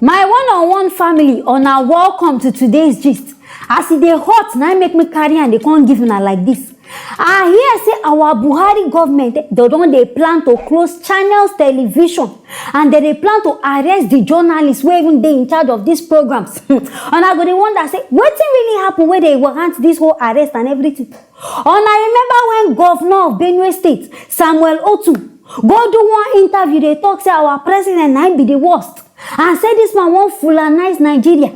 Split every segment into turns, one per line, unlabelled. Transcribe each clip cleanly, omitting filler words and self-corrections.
My one-on-one family, una welcome to today's gist. As e dey hot, na make me carry and they can't give una like this. I hear say our Buhari government, they don dey plan to close channels television and they plan to arrest the journalists who even dey in charge of these programs. And I go dey wonder say, wetin really happen when they warrant this whole arrest and everything? And I remember when Governor of Benue State, Samuel Ortom, go do one interview, they talk say our president na be the worst. And say this man won't fulanize Nigeria.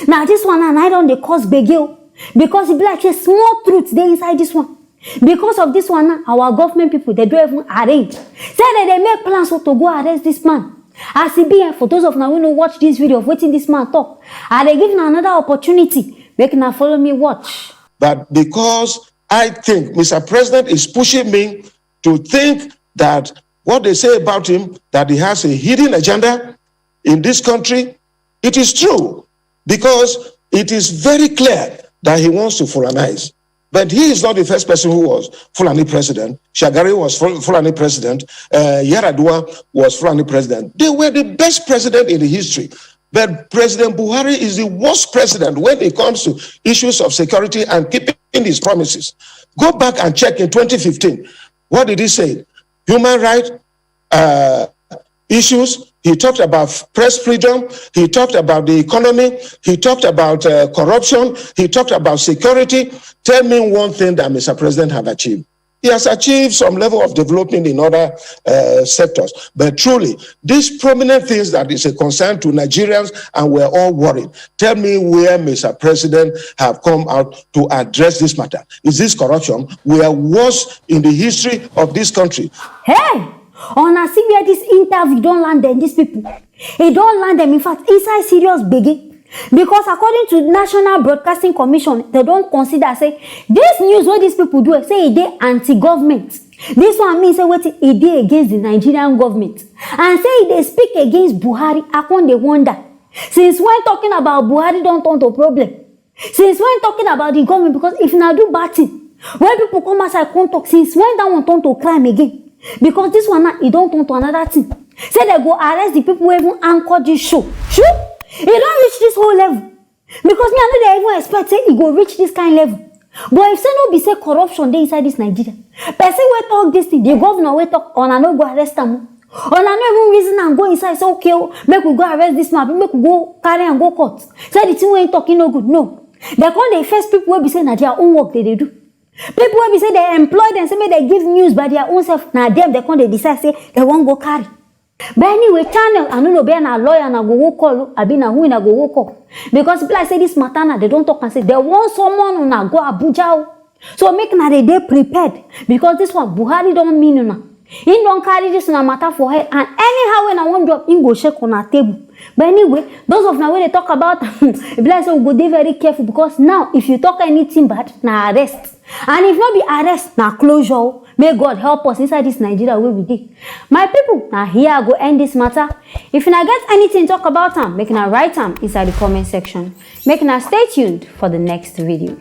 Now this one and I don't they cause begil. Because it be like a small truth they inside this one. Because of this one, our government people, they don't even arrange. Say that they make plans to go arrest this man. As it be, for those of now who know watch this video of waiting this man talk, and they give another opportunity, make now follow me watch.
But because I think Mr. President is pushing me to think that what they say about him, that he has a hidden agenda in this country, it is true, because it is very clear that he wants to Fulanize. But he is not the first person who was Fulani president. Shagari was Fulani president. Yaradua was Fulani president. They were the best president in the history. But President Buhari is the worst president when it comes to issues of security and keeping his promises. Go back and check in 2015. What did he say? Human rights issues. He talked about press freedom. He talked about the economy. He talked about corruption. He talked about security. Tell me one thing that Mr. President have achieved. He has achieved some level of development in other sectors. But truly, these prominent things that is a concern to Nigerians and we're all worried. Tell me where Mr. President have come out to address this matter. Is this corruption? We are worse in the history of this country.
Hey! On a see where this interview don't land them, these people. It don't land them, in fact, inside serious begging. Because according to National Broadcasting Commission, they don't consider, say, this news, what these people do, say, they anti-government. This one means, say, what it dey against the Nigerian government. And say, they speak against Buhari, I can't they wonder. Since when talking about Buhari don't turn to problem? Since when talking about the government, because if you do bad thing, when people come outside, can't talk, since when that one turn to crime again? Because this one now, it don't turn to another thing. Say they go arrest the people who even anchor this show. It don't reach this whole level. Because me, I know they even expect say it go reach this kind of level. But if say no be say corruption they inside this Nigeria, person will talk this thing, the governor will talk on and no go arrest them. On and no even reason and go inside say okay, make we go arrest this man, make we go carry and go court. Say the thing we ain't talking no good. No. They call the first people will be saying that their own work they do. People will be say they employ them, say they give news by their own self. Now them they come they decide say they won't go carry. But anyway, channel I don't know be a lawyer and I go call. I be na who na go call. Because people like say this matter now they don't talk and say they want someone who na go Abuja. So make na they prepared because this one Buhari don't mean you now. He don't carry this na matter for her and anyhow when I want job he go check on our table. But anyway, those of now when they talk about if like say we go dey very careful because now if you talk anything bad, na arrest. And if not be arrest, na closure. May God help us inside this Nigeria where we did. My people, now here I go end this matter. If you not get anything to talk about them, make na write them inside the comment section. Make na stay tuned for the next video.